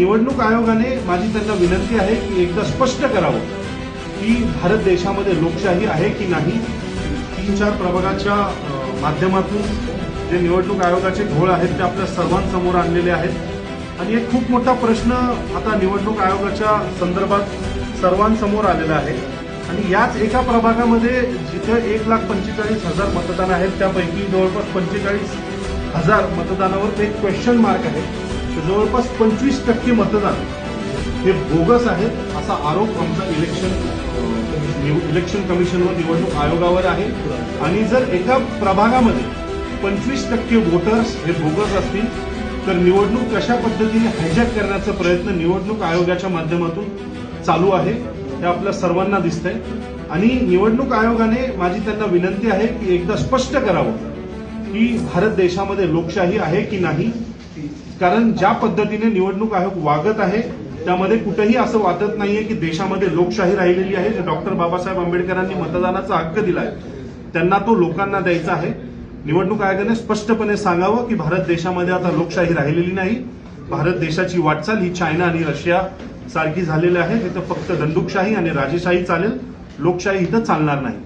निवडणूक आयोगाने माझी त्यांना विनंती आहे की एकदा स्पष्ट करावं की भारत देशामध्ये लोकशाही आहे की नाही। 3-4 प्रभागाच्या माध्यमातून जे निवडणूक आयोगाचे घोळ आहेत ते आपल्या सर्वांसमोर आणलेले आहेत आणि एक खूप मोठा प्रश्न आता निवडणूक आयोगाच्या संदर्भात सर्वांसमोर आलेला आहे आणि याच एका प्रभागामध्ये जिथे 1,45,000 मतदान आहेत त्यापैकी जवळपास 45,000 मतदानावर एक क्वेश्चन मार्क आहे। जवळपास 25% मतदान हे बोगस आहेत असा आरोप आमचा इलेक्शन कमिशनवर निवडणूक आयोगावर आहे आणि जर एका प्रभागामध्ये 25% वोटर्स हे बोगस असतील तर निवडणूक कशा पद्धतीने हायजॅक करण्याचा प्रयत्न निवडणूक आयोगाच्या माध्यमातून चालू आहे हे आपल्या सर्वांना दिसतंय आणि निवडणूक आयोगाने माझी त्यांना विनंती आहे की एकदा स्पष्ट करावं की भारत देशामध्ये लोकशाही आहे की नाही। कारण ज्या पद्धतीने निवडणूक आयोग वागत आहे त्यामध्ये कुठेही असं वाटत नाहीये की देशामध्ये लोकशाही राहिलेली आहे। जे डॉक्टर बाबासाहेब आंबेडकरांनी मतदानाचा हक्क दिलाय त्यांना तो लोकांना द्यायचा आहे। निवडणूक आयोगाने स्पष्टपणे सांगावं की भारत देशामध्ये आता लोकशाही राहिलेली नाही। भारत देशाची वाटचाल ही चायना आणि रशिया सारखी झालेली आहे। तिथं फक्त दंडुकशाही आणि राजेशाही चालेल, लोकशाही इथं चालणार नाही।